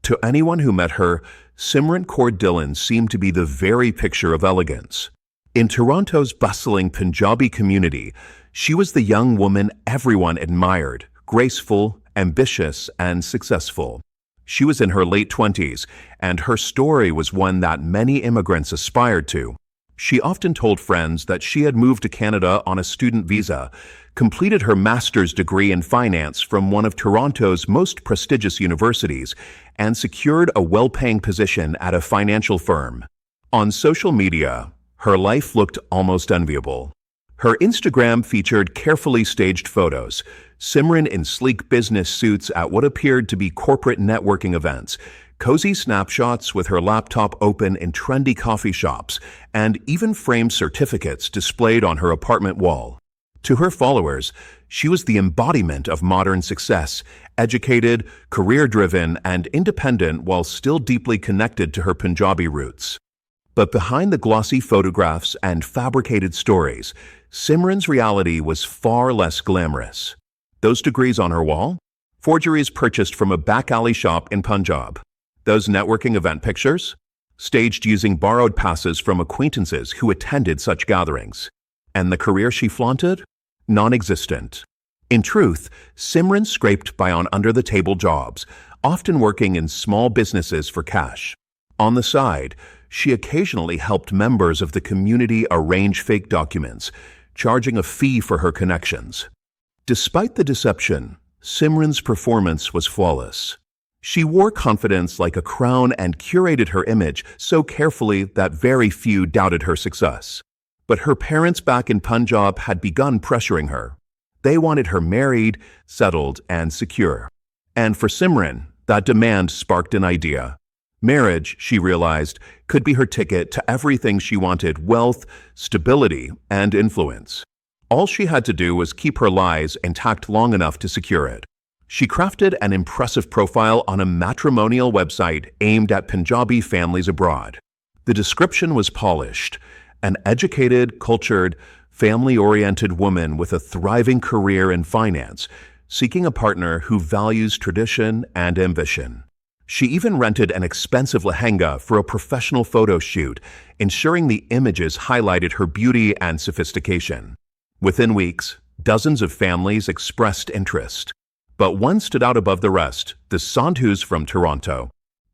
To anyone who met her, Simran Kaur Dhillon seemed to be the very picture of elegance. In Toronto's bustling Punjabi community, she was the young woman everyone admired, graceful, ambitious, and successful. She was in her late 20s, and her story was one that many immigrants aspired to. She often told friends that she had moved to Canada on a student visa, completed her master's degree in finance from one of Toronto's most prestigious universities, and secured a well-paying position at a financial firm. On social media, her life looked almost enviable. Her Instagram featured carefully staged photos, Simran in sleek business suits at what appeared to be corporate networking events, cozy snapshots with her laptop open in trendy coffee shops, and even framed certificates displayed on her apartment wall. To her followers, she was the embodiment of modern success, educated, career-driven, and independent while still deeply connected to her Punjabi roots. But behind the glossy photographs and fabricated stories, Simran's reality was far less glamorous. Those degrees on her wall? Forgeries purchased from a back alley shop in Punjab. Those networking event pictures? Staged using borrowed passes from acquaintances who attended such gatherings. And the career she flaunted? Non-existent. In truth, Simran scraped by on under-the-table jobs, often working in small businesses for cash. On the side, she occasionally helped members of the community arrange fake documents, charging a fee for her connections. Despite the deception, Simran's performance was flawless. She wore confidence like a crown and curated her image so carefully that very few doubted her success. But her parents back in Punjab had begun pressuring her. They wanted her married, settled, and secure. And for Simran, that demand sparked an idea. Marriage, she realized, could be her ticket to everything she wanted: wealth, stability, and influence. All she had to do was keep her lies intact long enough to secure it. She crafted an impressive profile on a matrimonial website aimed at Punjabi families abroad. The description was polished: an educated, cultured, family-oriented woman with a thriving career in finance, seeking a partner who values tradition and ambition. She even rented an expensive lehenga for a professional photo shoot, ensuring the images highlighted her beauty and sophistication. Within weeks, dozens of families expressed interest. But one stood out above the rest: the Sandhus from Toronto.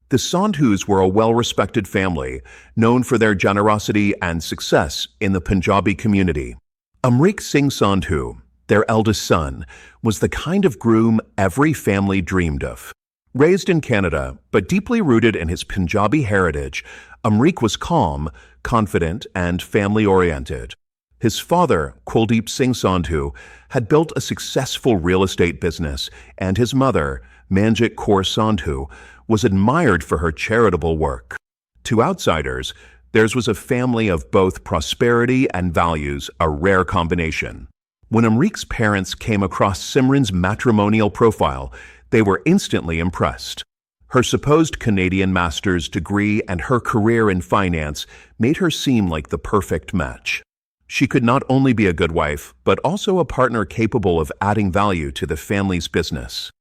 The Sandhus were a well-respected family, known for their generosity and success in the Punjabi community. Amrik Singh Sandhu, their eldest son, was the kind of groom every family dreamed of. Raised in Canada, but deeply rooted in his Punjabi heritage, Amrik was calm, confident, and family-oriented. His father, Kuldeep Singh Sandhu, had built a successful real estate business, and his mother, Manjit Kaur Sandhu, was admired for her charitable work. To outsiders, theirs was a family of both prosperity and values, a rare combination. When Amrik's parents came across Simran's matrimonial profile, they were instantly impressed. Her supposed Canadian master's degree and her career in finance made her seem like the perfect match. She could not only be a good wife, but also a partner capable of adding value to the family's business.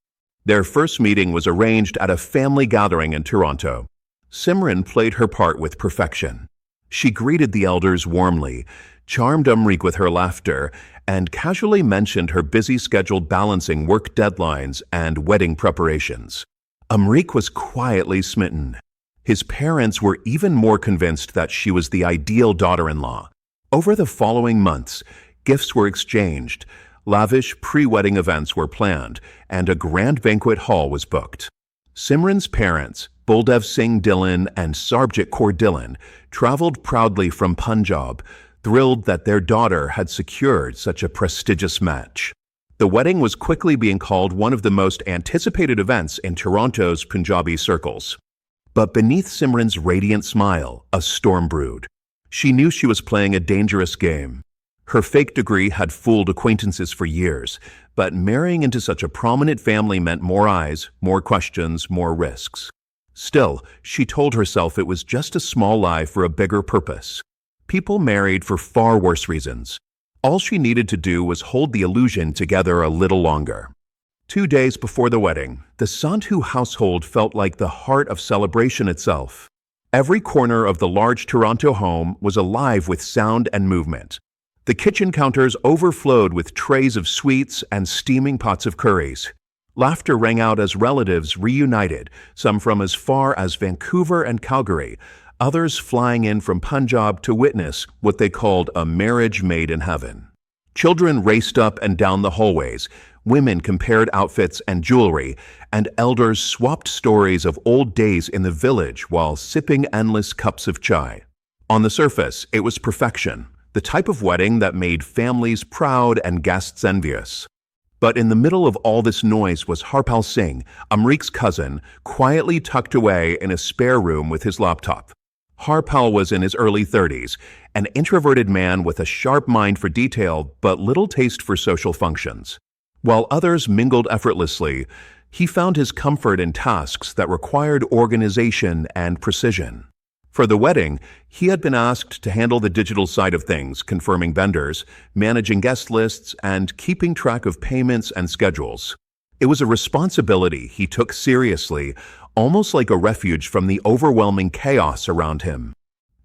Their first meeting was arranged at a family gathering in Toronto. Simran played her part with perfection. She greeted the elders warmly, charmed Amrik with her laughter, and casually mentioned her busy schedule balancing work deadlines and wedding preparations. Amrik was quietly smitten. His parents were even more convinced that she was the ideal daughter-in-law. Over the following months, gifts were exchanged, lavish pre-wedding events were planned, and a grand banquet hall was booked. Simran's parents, Baldev Singh Dhillon and Sarbjit Kaur Dhillon, traveled proudly from Punjab, thrilled that their daughter had secured such a prestigious match. The wedding was quickly being called one of the most anticipated events in Toronto's Punjabi circles. But beneath Simran's radiant smile, a storm brewed. She knew she was playing a dangerous game. Her fake degree had fooled acquaintances for years, but marrying into such a prominent family meant more eyes, more questions, more risks. Still, she told herself it was just a small lie for a bigger purpose. People married for far worse reasons. All she needed to do was hold the illusion together a little longer. 2 days before the wedding, the Sandhu household felt like the heart of celebration itself. Every corner of the large Toronto home was alive with sound and movement. The kitchen counters overflowed with trays of sweets and steaming pots of curries. Laughter rang out as relatives reunited, some from as far as Vancouver and Calgary, others flying in from Punjab to witness what they called a marriage made in heaven. Children raced up and down the hallways, women compared outfits and jewelry, and elders swapped stories of old days in the village while sipping endless cups of chai. On the surface, it was perfection, the type of wedding that made families proud and guests envious. But in the middle of all this noise was Harpal Singh, Amrik's cousin, quietly tucked away in a spare room with his laptop. Harpal was in his early 30s, an introverted man with a sharp mind for detail but little taste for social functions. While others mingled effortlessly, he found his comfort in tasks that required organization and precision. For the wedding, he had been asked to handle the digital side of things, confirming vendors, managing guest lists, and keeping track of payments and schedules. It was a responsibility he took seriously, almost like a refuge from the overwhelming chaos around him.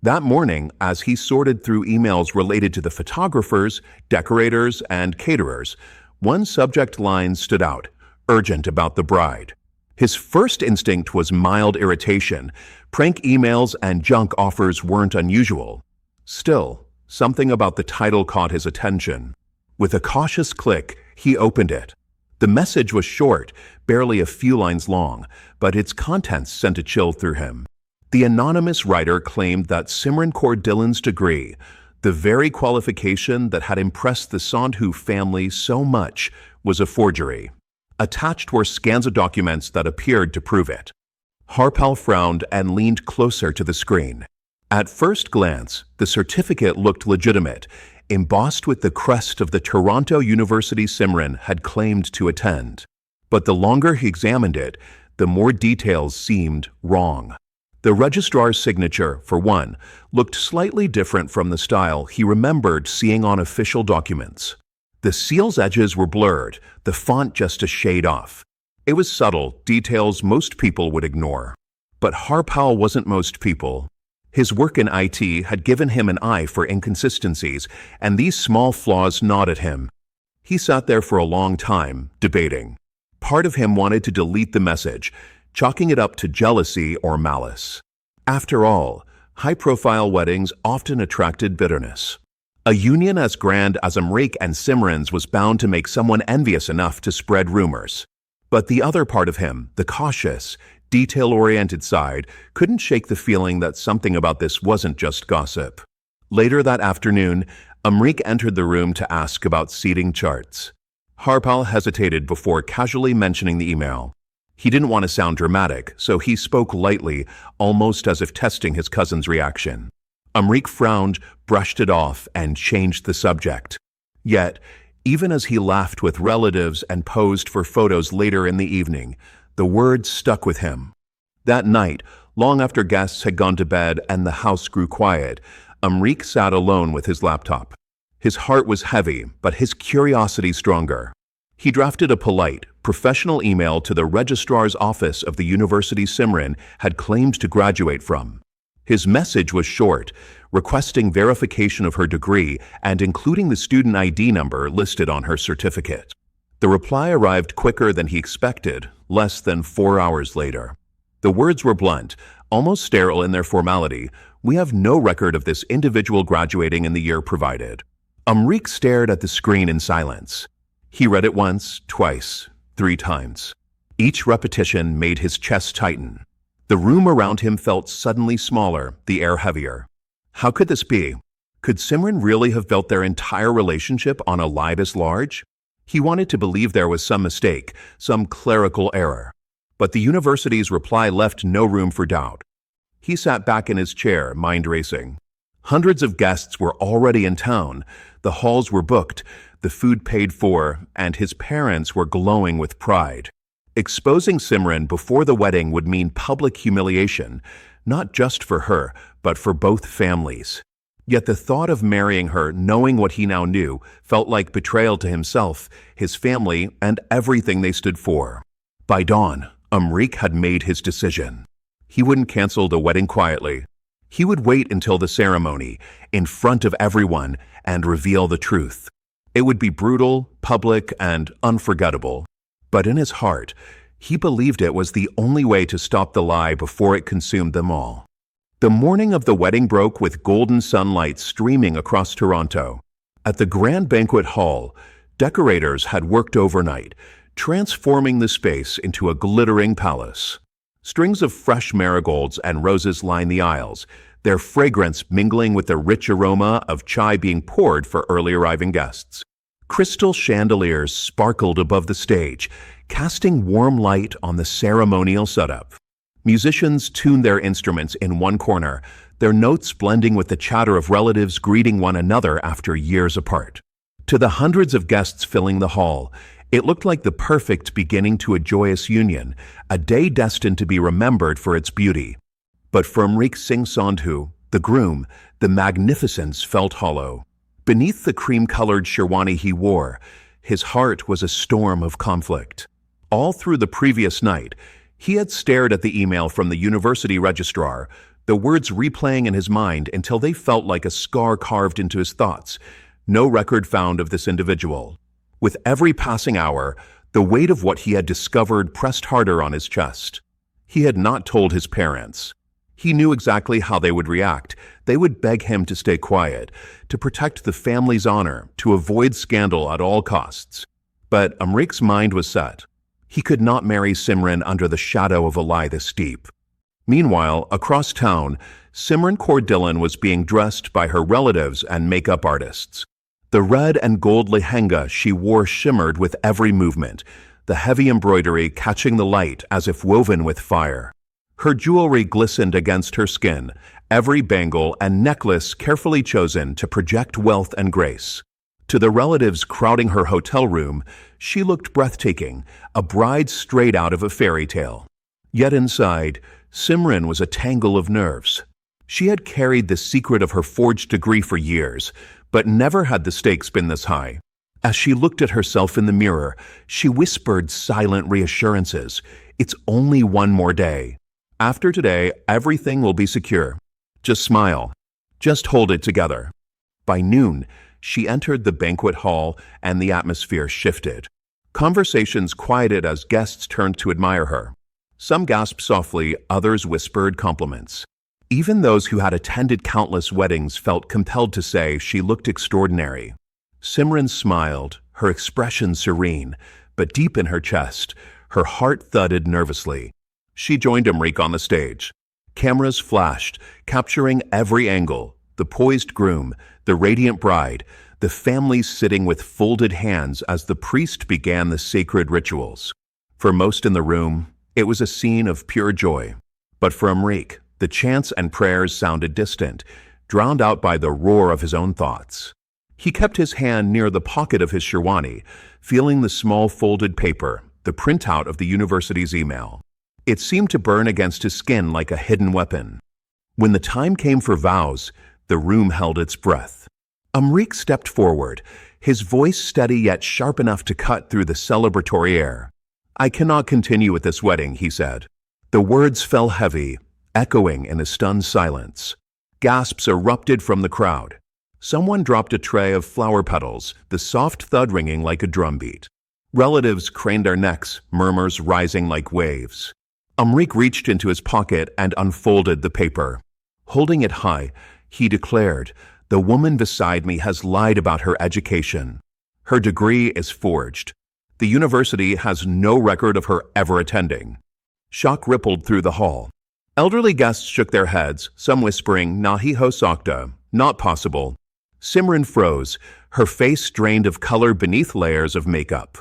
That morning, as he sorted through emails related to the photographers, decorators, and caterers, one subject line stood out, urgent about the bride. His first instinct was mild irritation. Prank emails and junk offers weren't unusual. Still, something about the title caught his attention. With a cautious click, he opened it. The message was short, barely a few lines long, but its contents sent a chill through him. The anonymous writer claimed that Simran Kaur Dhillon's degree, the very qualification that had impressed the Sandhu family so much, was a forgery. Attached were scans of documents that appeared to prove it. Harpal frowned and leaned closer to the screen. At first glance, the certificate looked legitimate, embossed with the crest of the Toronto University Simran had claimed to attend. But the longer he examined it, the more details seemed wrong. The registrar's signature, for one, looked slightly different from the style he remembered seeing on official documents. The seal's edges were blurred, the font just a shade off. It was subtle, details most people would ignore. But Harpal wasn't most people. His work in IT had given him an eye for inconsistencies, and these small flaws gnawed at him. He sat there for a long time, debating. Part of him wanted to delete the message, chalking it up to jealousy or malice. After all, high-profile weddings often attracted bitterness. A union as grand as Amrik and Simran's was bound to make someone envious enough to spread rumors. But the other part of him, the cautious, detail-oriented side, couldn't shake the feeling that something about this wasn't just gossip. Later that afternoon, Amrik entered the room to ask about seating charts. Harpal hesitated before casually mentioning the email. He didn't want to sound dramatic, so he spoke lightly, almost as if testing his cousin's reaction. Amrik frowned, brushed it off, and changed the subject. Yet, even as he laughed with relatives and posed for photos later in the evening, the words stuck with him. That night, long after guests had gone to bed and the house grew quiet, Amrik sat alone with his laptop. His heart was heavy, but his curiosity stronger. He drafted a polite, professional email to the registrar's office of the university Simran had claimed to graduate from. His message was short, requesting verification of her degree and including the student ID number listed on her certificate. The reply arrived quicker than he expected, less than 4 hours later. The words were blunt, almost sterile in their formality. "We have no record of this individual graduating in the year provided." Amrik stared at the screen in silence. He read it once, twice, 3 times. Each repetition made his chest tighten. The room around him felt suddenly smaller, the air heavier. How could this be? Could Simran really have built their entire relationship on a lie this large? He wanted to believe there was some mistake, some clerical error. But the university's reply left no room for doubt. He sat back in his chair, mind racing. Hundreds of guests were already in town. The halls were booked, the food paid for, and his parents were glowing with pride. Exposing Simran before the wedding would mean public humiliation, not just for her, but for both families. Yet the thought of marrying her, knowing what he now knew, felt like betrayal to himself, his family, and everything they stood for. By dawn, Umrik had made his decision. He wouldn't cancel the wedding quietly. He would wait until the ceremony, in front of everyone, and reveal the truth. It would be brutal, public, and unforgettable. But in his heart, he believed it was the only way to stop the lie before it consumed them all. The morning of the wedding broke with golden sunlight streaming across Toronto. At the Grand Banquet Hall, decorators had worked overnight, transforming the space into a glittering palace. Strings of fresh marigolds and roses lined the aisles, their fragrance mingling with the rich aroma of chai being poured for early arriving guests. Crystal chandeliers sparkled above the stage, casting warm light on the ceremonial setup. Musicians tuned their instruments in one corner, their notes blending with the chatter of relatives greeting one another after years apart. To the hundreds of guests filling the hall, it looked like the perfect beginning to a joyous union, a day destined to be remembered for its beauty. But for Umrik Singh Sandhu, the groom, the magnificence felt hollow. Beneath the cream-colored sherwani he wore, his heart was a storm of conflict. All through the previous night, he had stared at the email from the university registrar, the words replaying in his mind until they felt like a scar carved into his thoughts. No record found of this individual. With every passing hour, the weight of what he had discovered pressed harder on his chest. He had not told his parents. He knew exactly how they would react. They would beg him to stay quiet, to protect the family's honor, to avoid scandal at all costs. But Umrik's mind was set. He could not marry Simran under the shadow of a lie this deep. Meanwhile, across town, Simran Kaur Dhillon was being dressed by her relatives and makeup artists. The red and gold lehenga she wore shimmered with every movement, the heavy embroidery catching the light as if woven with fire. Her jewelry glistened against her skin, every bangle and necklace carefully chosen to project wealth and grace. To the relatives crowding her hotel room, she looked breathtaking, a bride straight out of a fairy tale. Yet inside, Simran was a tangle of nerves. She had carried the secret of her forged degree for years, but never had the stakes been this high. As she looked at herself in the mirror, she whispered silent reassurances. It's only one more day. After today, everything will be secure. Just smile. Just hold it together. By noon, she entered the banquet hall and the atmosphere shifted. Conversations quieted as guests turned to admire her. Some gasped softly, others whispered compliments. Even those who had attended countless weddings felt compelled to say she looked extraordinary. Simran smiled, her expression serene, but deep in her chest, her heart thudded nervously. She joined Umrik on the stage. Cameras flashed, capturing every angle, the poised groom, the radiant bride, the families sitting with folded hands as the priest began the sacred rituals. For most in the room, it was a scene of pure joy. But for Umrik, the chants and prayers sounded distant, drowned out by the roar of his own thoughts. He kept his hand near the pocket of his sherwani, feeling the small folded paper, the printout of the university's email. It seemed to burn against his skin like a hidden weapon. When the time came for vows, the room held its breath. Umrik stepped forward, his voice steady yet sharp enough to cut through the celebratory air. "I cannot continue with this wedding," he said. The words fell heavy, echoing in a stunned silence. Gasps erupted from the crowd. Someone dropped a tray of flower petals, the soft thud ringing like a drumbeat. Relatives craned their necks, murmurs rising like waves. Umrik reached into his pocket and unfolded the paper. Holding it high, he declared, "The woman beside me has lied about her education. Her degree is forged. The university has no record of her ever attending." Shock rippled through the hall. Elderly guests shook their heads, some whispering, "Nahi ho sakta," not possible. Simran froze, her face drained of color beneath layers of makeup.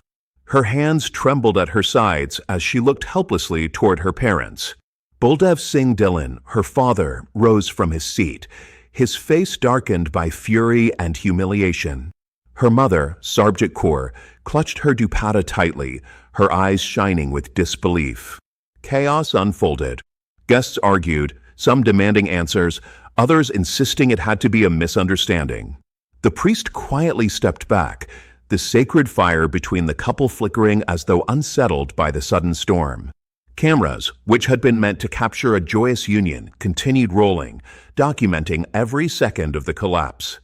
Her hands trembled at her sides as she looked helplessly toward her parents. Baldev Singh Dhillon, her father, rose from his seat, his face darkened by fury and humiliation. Her mother, Sarbjit Kaur, clutched her dupatta tightly, her eyes shining with disbelief. Chaos unfolded. Guests argued, some demanding answers, others insisting it had to be a misunderstanding. The priest quietly stepped back, the sacred fire between the couple flickering as though unsettled by the sudden storm. Cameras, which had been meant to capture a joyous union, continued rolling, documenting every second of the collapse.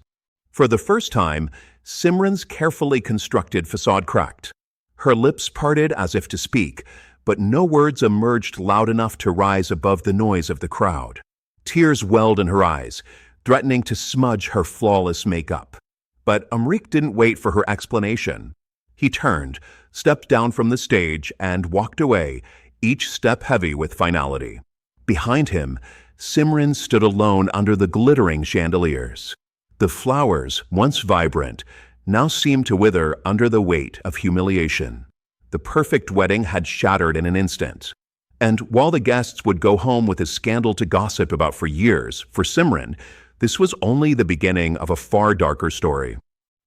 For the first time, Simran's carefully constructed facade cracked. Her lips parted as if to speak, but no words emerged loud enough to rise above the noise of the crowd. Tears welled in her eyes, threatening to smudge her flawless makeup. But Amrik didn't wait for her explanation. He turned, stepped down from the stage, and walked away, each step heavy with finality. Behind him, Simran stood alone under the glittering chandeliers. The flowers, once vibrant, now seemed to wither under the weight of humiliation. The perfect wedding had shattered in an instant. And while the guests would go home with a scandal to gossip about for years, for Simran, this was only the beginning of a far darker story.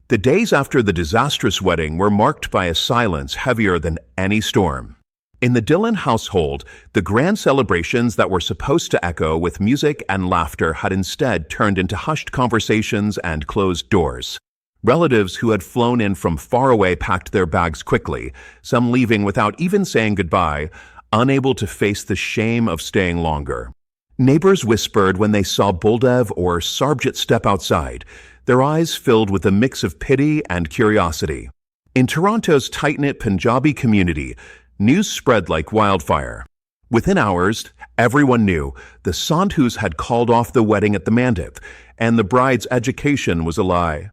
The days after the disastrous wedding were marked by a silence heavier than any storm. In the Dillon household, the grand celebrations that were supposed to echo with music and laughter had instead turned into hushed conversations and closed doors. Relatives who had flown in from far away packed their bags quickly, some leaving without even saying goodbye, unable to face the shame of staying longer. Neighbors whispered when they saw Buldev or Sarbjit step outside, their eyes filled with a mix of pity and curiosity. In Toronto's tight-knit Punjabi community, news spread like wildfire. Within hours, everyone knew the Sandhus had called off the wedding at the Mandip, and the bride's education was a lie.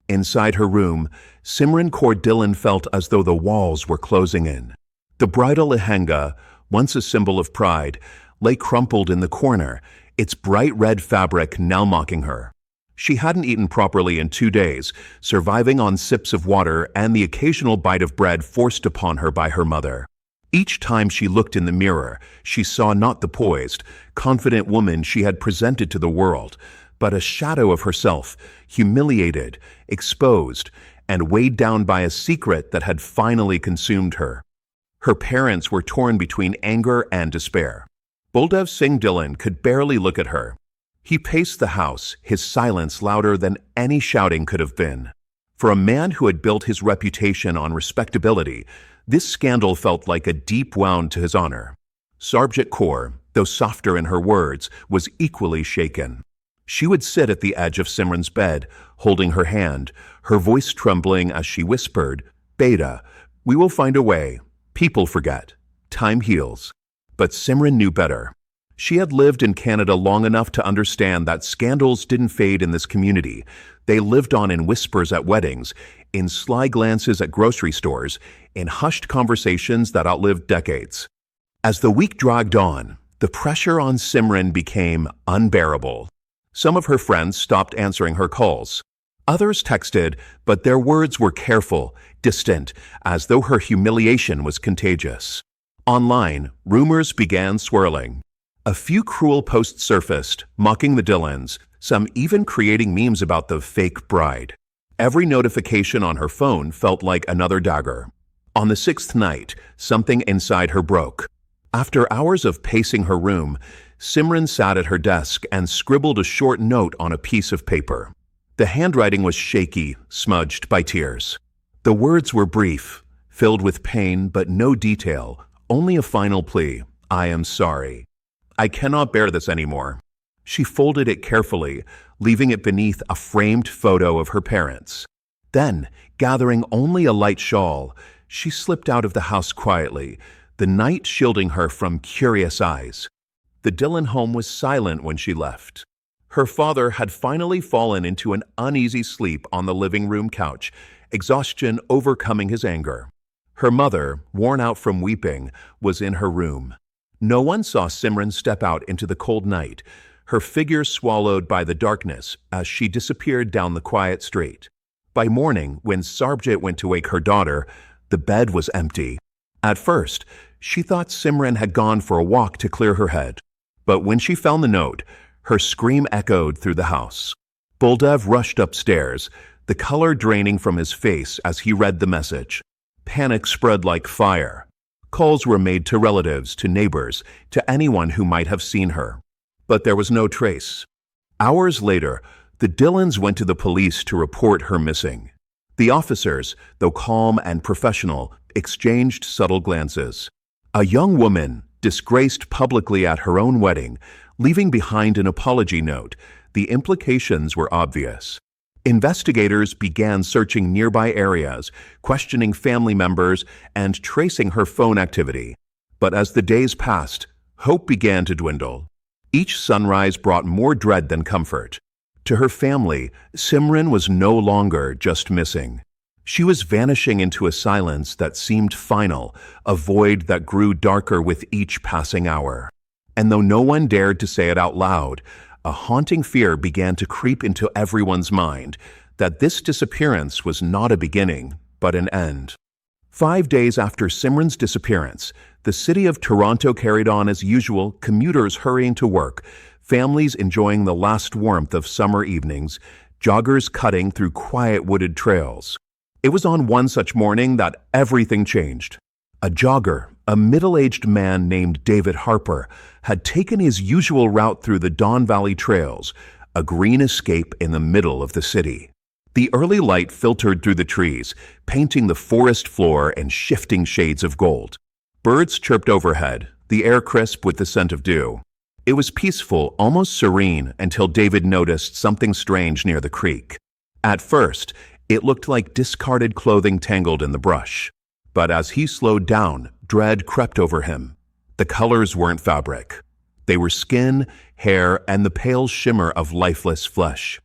Inside her room, Simran Kaur Dillon felt as though the walls were closing in. The bridal lehenga, once a symbol of pride, lay crumpled in the corner, its bright red fabric now mocking her. She hadn't eaten properly in 2 days, surviving on sips of water and the occasional bite of bread forced upon her by her mother. Each time she looked in the mirror, she saw not the poised, confident woman she had presented to the world, but a shadow of herself, humiliated, exposed, and weighed down by a secret that had finally consumed her. Her parents were torn between anger and despair. Buldev Singh Dillon could barely look at her. He paced the house, his silence louder than any shouting could have been. For a man who had built his reputation on respectability, this scandal felt like a deep wound to his honor. Sarbjit Kaur, though softer in her words, was equally shaken. She would sit at the edge of Simran's bed, holding her hand, her voice trembling as she whispered, "Beta, we will find a way. People forget. Time heals." But Simran knew better. She had lived in Canada long enough to understand that scandals didn't fade in this community. They lived on in whispers at weddings, in sly glances at grocery stores, in hushed conversations that outlived decades. As the week dragged on, the pressure on Simran became unbearable. Some of her friends stopped answering her calls. Others texted, but their words were careful, distant, as though her humiliation was contagious. Online, rumors began swirling. A few cruel posts surfaced, mocking the Dillons, some even creating memes about the fake bride. Every notification on her phone felt like another dagger. On the 6th night, something inside her broke. After hours of pacing her room, Simran sat at her desk and scribbled a short note on a piece of paper. The handwriting was shaky, smudged by tears. The words were brief, filled with pain but no detail, only a final plea: "I am sorry. I cannot bear this anymore." She folded it carefully, leaving it beneath a framed photo of her parents. Then, gathering only a light shawl, she slipped out of the house quietly, the night shielding her from curious eyes. The Dillon home was silent when she left. Her father had finally fallen into an uneasy sleep on the living room couch, exhaustion overcoming his anger. Her mother, worn out from weeping, was in her room. No one saw Simran step out into the cold night, her figure swallowed by the darkness as she disappeared down the quiet street. By morning, when Sarbjit went to wake her daughter, the bed was empty. At first, she thought Simran had gone for a walk to clear her head. But when she found the note, her scream echoed through the house. Buldev rushed upstairs, the color draining from his face as he read the message. Panic spread like fire. Calls were made to relatives, to neighbors, to anyone who might have seen her. but there was no trace. Hours later, the Dillons went to the police to report her missing. The officers, though calm and professional, exchanged subtle glances. A young woman, disgraced publicly at her own wedding, leaving behind an apology note, the implications were obvious. Investigators began searching nearby areas, questioning family members, and tracing her phone activity. But as the days passed, hope began to dwindle. Each sunrise brought more dread than comfort. To her family, Simran was no longer just missing. She was vanishing into a silence that seemed final, a void that grew darker with each passing hour. And though no one dared to say it out loud, a haunting fear began to creep into everyone's mind that this disappearance was not a beginning, but an end. 5 days after Simran's disappearance, the city of Toronto carried on as usual, commuters hurrying to work, families enjoying the last warmth of summer evenings, joggers cutting through quiet wooded trails. It was on one such morning that everything changed. A jogger, a middle-aged man named David Harper, had taken his usual route through the Don Valley Trails, a green escape in the middle of the city. The early light filtered through the trees, painting the forest floor in shifting shades of gold. Birds chirped overhead, the air crisp with the scent of dew. It was peaceful, almost serene, until David noticed something strange near the creek. At first, it looked like discarded clothing tangled in the brush. But as he slowed down, dread crept over him. The colors weren't fabric. They were skin, hair, and the pale shimmer of lifeless flesh.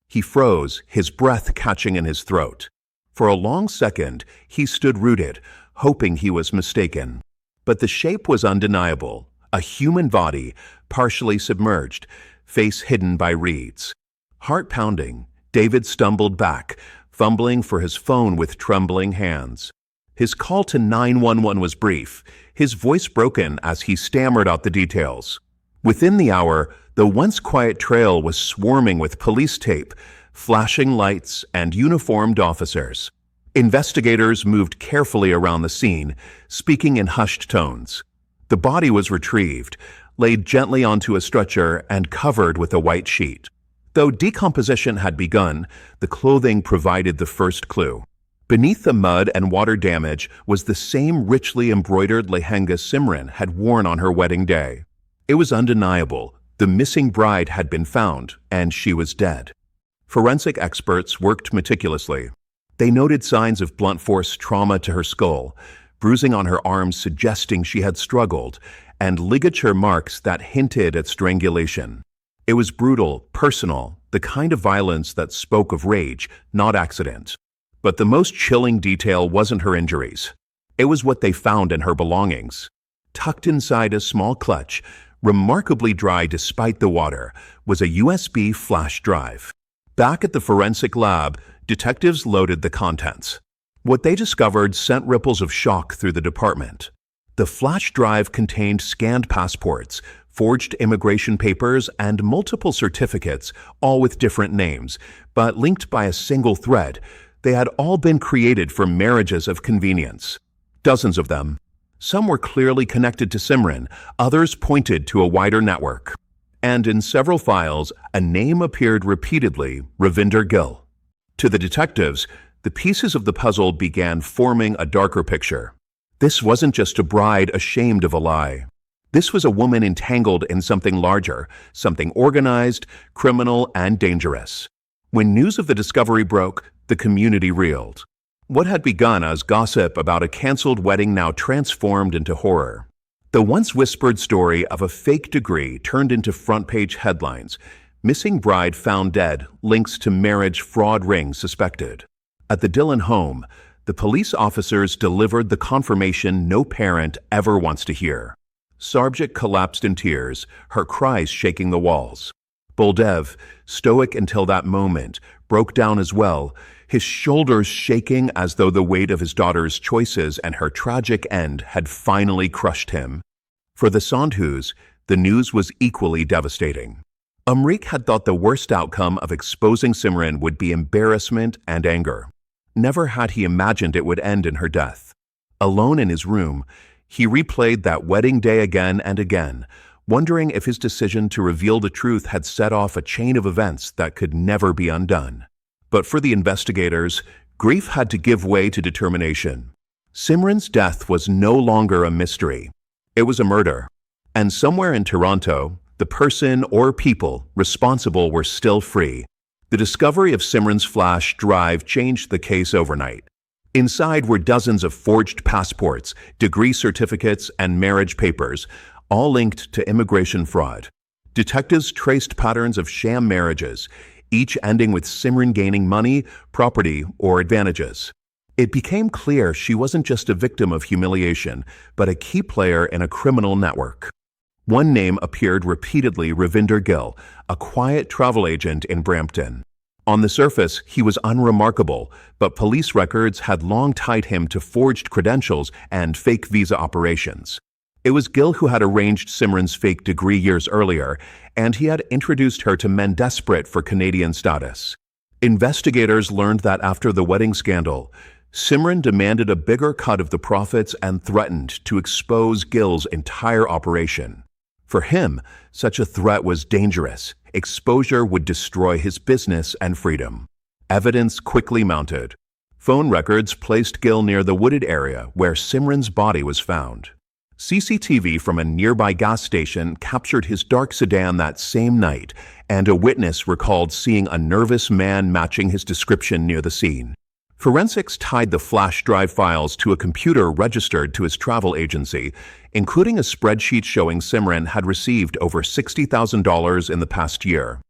He froze, his breath catching in his throat. For a long second, he stood rooted, hoping he was mistaken. But the shape was undeniable, a human body, partially submerged, face hidden by reeds. Heart pounding, David stumbled back, fumbling for his phone with trembling hands. His call to 911 was brief, his voice broken as he stammered out the details. Within the hour, the once quiet trail was swarming with police tape, flashing lights, and uniformed officers. Investigators moved carefully around the scene, speaking in hushed tones. The body was retrieved, laid gently onto a stretcher, and covered with a white sheet. Though decomposition had begun, the clothing provided the first clue. Beneath the mud and water damage was the same richly embroidered lehenga Simran had worn on her wedding day. It was undeniable. The missing bride had been found, and she was dead. Forensic experts worked meticulously. They noted signs of blunt force trauma to her skull, bruising on her arms suggesting she had struggled, and ligature marks that hinted at strangulation. It was brutal, personal, the kind of violence that spoke of rage, not accident. But the most chilling detail wasn't her injuries. It was what they found in her belongings. Tucked inside a small clutch, remarkably dry despite the water, was a USB flash drive. Back at the forensic lab, detectives loaded the contents. What they discovered sent ripples of shock through the department. The flash drive contained scanned passports, forged immigration papers, and multiple certificates, all with different names, but linked by a single thread. They had all been created for marriages of convenience. Dozens of them. Some were clearly connected to Simran, others pointed to a wider network. And in several files, a name appeared repeatedly, Ravinder Gill. To the detectives, the pieces of the puzzle began forming a darker picture. This wasn't just a bride ashamed of a lie. This was a woman entangled in something larger, something organized, criminal, and dangerous. When news of the discovery broke, the community reeled. What had begun as gossip about a canceled wedding now transformed into horror. The once whispered story of a fake degree turned into front-page headlines. Missing bride found dead, links to marriage fraud ring suspected. At the Dillon home, the police officers delivered the confirmation no parent ever wants to hear. Sarabjit collapsed in tears, her cries shaking the walls. Boldev, stoic until that moment, broke down as well, his shoulders shaking as though the weight of his daughter's choices and her tragic end had finally crushed him. For the Sandhus, the news was equally devastating. Amrik had thought the worst outcome of exposing Simran would be embarrassment and anger. Never had he imagined it would end in her death. Alone in his room, he replayed that wedding day again and again, wondering if his decision to reveal the truth had set off a chain of events that could never be undone. But for the investigators, grief had to give way to determination. Simran's death was no longer a mystery. It was a murder. And somewhere in Toronto, the person or people responsible were still free. The discovery of Simran's flash drive changed the case overnight. Inside were dozens of forged passports, degree certificates, and marriage papers, all linked to immigration fraud. Detectives traced patterns of sham marriages, each ending with Simran gaining money, property, or advantages. It became clear she wasn't just a victim of humiliation, but a key player in a criminal network. One name appeared repeatedly: Ravinder Gill, a quiet travel agent in Brampton. On the surface, he was unremarkable, but police records had long tied him to forged credentials and fake visa operations. It was Gill who had arranged Simran's fake degree years earlier, and he had introduced her to men desperate for Canadian status. Investigators learned that after the wedding scandal, Simran demanded a bigger cut of the profits and threatened to expose Gill's entire operation. For him, such a threat was dangerous. Exposure would destroy his business and freedom. Evidence quickly mounted. Phone records placed Gill near the wooded area where Simran's body was found. CCTV from a nearby gas station captured his dark sedan that same night, and a witness recalled seeing a nervous man matching his description near the scene. Forensics tied the flash drive files to a computer registered to his travel agency, including a spreadsheet showing Simran had received over $60,000 in the past year.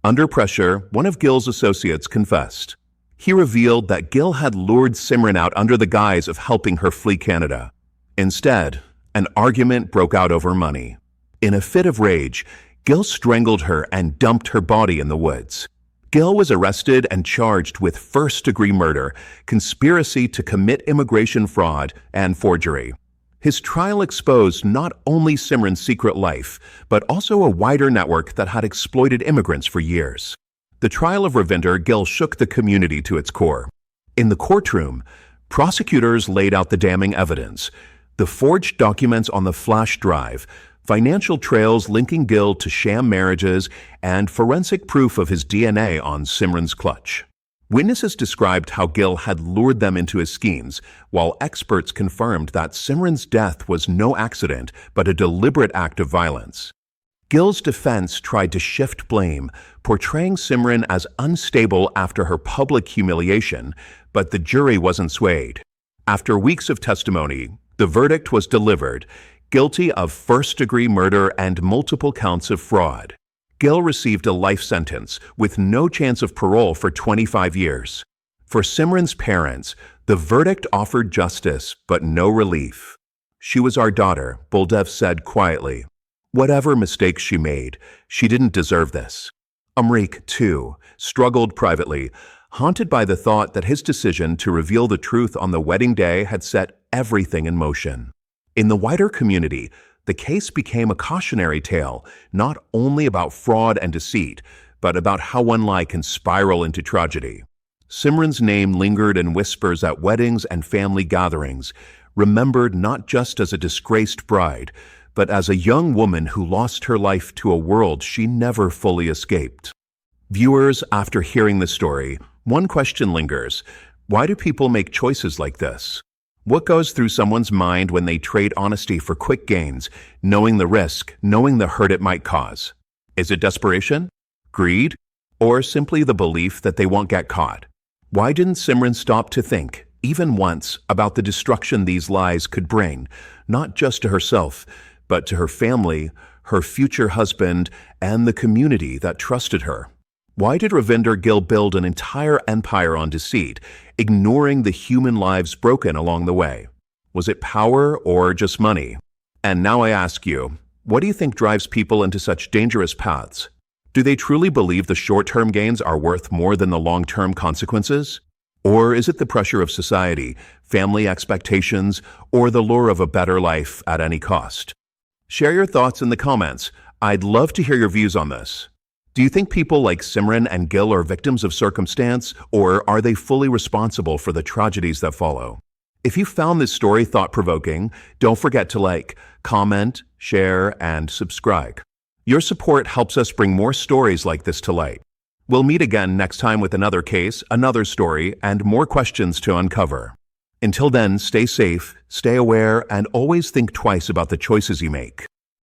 Under pressure, one of Gill's associates confessed. He revealed that Gill had lured Simran out under the guise of helping her flee Canada. Instead, an argument broke out over money. In a fit of rage, Gill strangled her and dumped her body in the woods. Gill was arrested and charged with first-degree murder, conspiracy to commit immigration fraud, and forgery. His trial exposed not only Simran's secret life, but also a wider network that had exploited immigrants for years. The trial of Ravinder Gill shook the community to its core. In the courtroom, prosecutors laid out the damning evidence: the forged documents on the flash drive, financial trails linking Gill to sham marriages, and forensic proof of his DNA on Simran's clutch. Witnesses described how Gill had lured them into his schemes, while experts confirmed that Simran's death was no accident but a deliberate act of violence. Gill's defense tried to shift blame, portraying Simran as unstable after her public humiliation, but the jury wasn't swayed. After weeks of testimony, the verdict was delivered: guilty of first-degree murder and multiple counts of fraud. Gill received a life sentence with no chance of parole for 25 years. For Simran's parents, the verdict offered justice but no relief. "She was our daughter," Buldev said quietly. "Whatever mistakes she made, she didn't deserve this." Amrik, too, struggled privately, haunted by the thought that his decision to reveal the truth on the wedding day had set everything in motion. In the wider community, the case became a cautionary tale, not only about fraud and deceit, but about how one lie can spiral into tragedy. Simran's name lingered in whispers at weddings and family gatherings, remembered not just as a disgraced bride, but as a young woman who lost her life to a world she never fully escaped. Viewers, after hearing the story, one question lingers: why do people make choices like this? What goes through someone's mind when they trade honesty for quick gains, knowing the risk, knowing the hurt it might cause? Is it desperation? Greed? Or simply the belief that they won't get caught? Why didn't Simran stop to think, even once, about the destruction these lies could bring, not just to herself, but to her family, her future husband, and the community that trusted her? Why did Ravinder Gill build an entire empire on deceit, ignoring the human lives broken along the way? Was it power or just money? And now I ask you, what do you think drives people into such dangerous paths? Do they truly believe the short-term gains are worth more than the long-term consequences? Or is it the pressure of society, family expectations, or the lure of a better life at any cost? Share your thoughts in the comments. I'd love to hear your views on this. Do you think people like Simran and Gill are victims of circumstance, or are they fully responsible for the tragedies that follow? If you found this story thought-provoking, don't forget to like, comment, share, and subscribe. Your support helps us bring more stories like this to light. We'll meet again next time with another case, another story, and more questions to uncover. Until then, stay safe, stay aware, and always think twice about the choices you make.